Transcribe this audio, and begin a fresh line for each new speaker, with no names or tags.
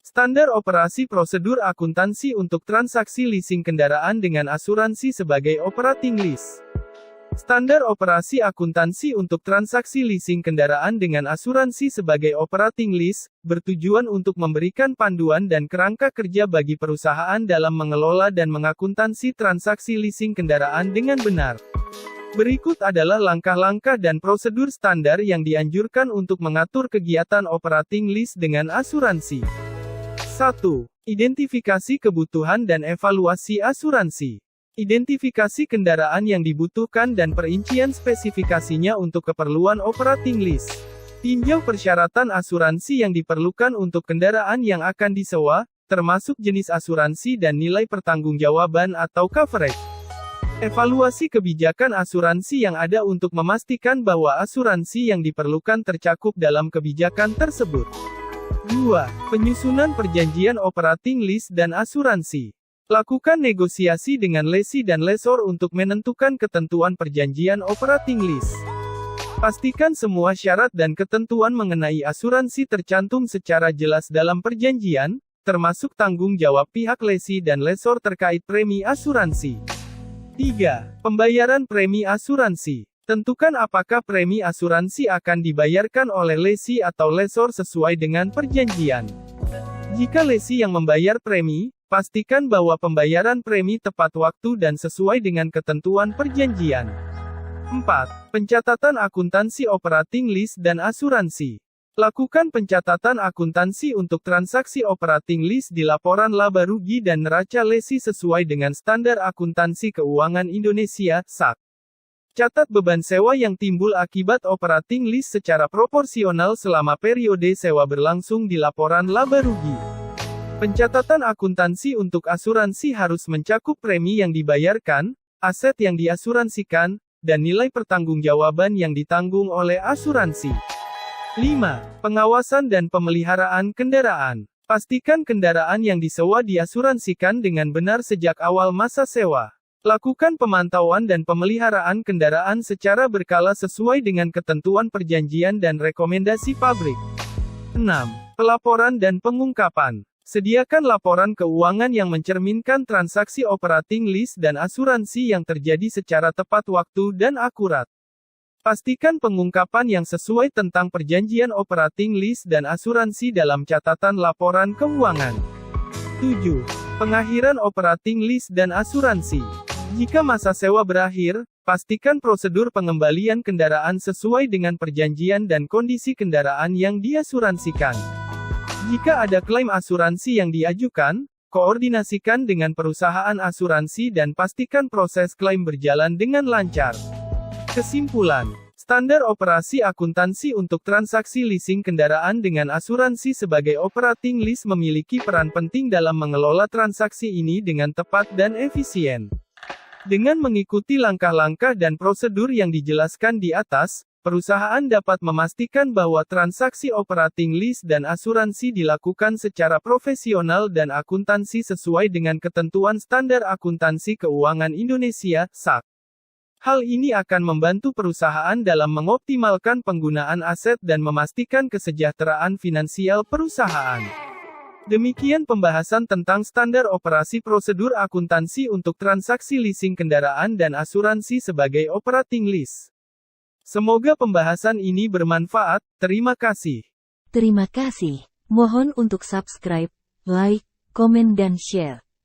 Standar operasi prosedur akuntansi untuk transaksi leasing kendaraan dengan asuransi sebagai operating lease. Standar operasi akuntansi untuk transaksi leasing kendaraan dengan asuransi sebagai operating lease, bertujuan untuk memberikan panduan dan kerangka kerja bagi perusahaan dalam mengelola dan mengakuntansi transaksi leasing kendaraan dengan benar. Berikut adalah langkah-langkah dan prosedur standar yang dianjurkan untuk mengatur kegiatan operating lease dengan asuransi. 1. Identifikasi kebutuhan dan evaluasi asuransi. Identifikasi kendaraan yang dibutuhkan dan perincian spesifikasinya untuk keperluan operating lease. Tinjau persyaratan asuransi yang diperlukan untuk kendaraan yang akan disewa, termasuk jenis asuransi dan nilai pertanggungjawaban atau coverage. Evaluasi kebijakan asuransi yang ada untuk memastikan bahwa asuransi yang diperlukan tercakup dalam kebijakan tersebut. 2. Penyusunan perjanjian operating lease dan asuransi. Lakukan negosiasi dengan lessee dan lessor untuk menentukan ketentuan perjanjian operating lease. Pastikan semua syarat dan ketentuan mengenai asuransi tercantum secara jelas dalam perjanjian, termasuk tanggung jawab pihak lessee dan lessor terkait premi asuransi. 3. Pembayaran premi asuransi. Tentukan apakah premi asuransi akan dibayarkan oleh lessee atau lessor sesuai dengan perjanjian. Jika lessee yang membayar premi, pastikan bahwa pembayaran premi tepat waktu dan sesuai dengan ketentuan perjanjian. 4. Pencatatan akuntansi operating lease dan asuransi. Lakukan pencatatan akuntansi untuk transaksi operating lease di laporan laba rugi dan neraca lessee sesuai dengan Standar Akuntansi Keuangan Indonesia, SAK. Catat beban sewa yang timbul akibat operating lease secara proporsional selama periode sewa berlangsung di laporan laba rugi. Pencatatan akuntansi untuk asuransi harus mencakup premi yang dibayarkan, aset yang diasuransikan, dan nilai pertanggungjawaban yang ditanggung oleh asuransi. 5. Pengawasan dan pemeliharaan kendaraan. Pastikan kendaraan yang disewa diasuransikan dengan benar sejak awal masa sewa. Lakukan pemantauan dan pemeliharaan kendaraan secara berkala sesuai dengan ketentuan perjanjian dan rekomendasi pabrik. 6. Pelaporan dan pengungkapan. Sediakan laporan keuangan yang mencerminkan transaksi operating lease dan asuransi yang terjadi secara tepat waktu dan akurat. Pastikan pengungkapan yang sesuai tentang perjanjian operating lease dan asuransi dalam catatan laporan keuangan. 7. Pengakhiran operating lease dan asuransi. Jika masa sewa berakhir, pastikan prosedur pengembalian kendaraan sesuai dengan perjanjian dan kondisi kendaraan yang diasuransikan. Jika ada klaim asuransi yang diajukan, koordinasikan dengan perusahaan asuransi dan pastikan proses klaim berjalan dengan lancar. Kesimpulan, standar operasi akuntansi untuk transaksi leasing kendaraan dengan asuransi sebagai operating lease memiliki peran penting dalam mengelola transaksi ini dengan tepat dan efisien. Dengan mengikuti langkah-langkah dan prosedur yang dijelaskan di atas, perusahaan dapat memastikan bahwa transaksi operating lease dan asuransi dilakukan secara profesional dan akuntansi sesuai dengan ketentuan Standar Akuntansi Keuangan Indonesia, SAK. Hal ini akan membantu perusahaan dalam mengoptimalkan penggunaan aset dan memastikan kesejahteraan finansial perusahaan. Demikian pembahasan tentang standar operasi prosedur akuntansi untuk transaksi leasing kendaraan dan asuransi sebagai operating lease. Semoga pembahasan ini bermanfaat. Terima kasih.
Terima kasih. Mohon untuk subscribe, like, komen dan share.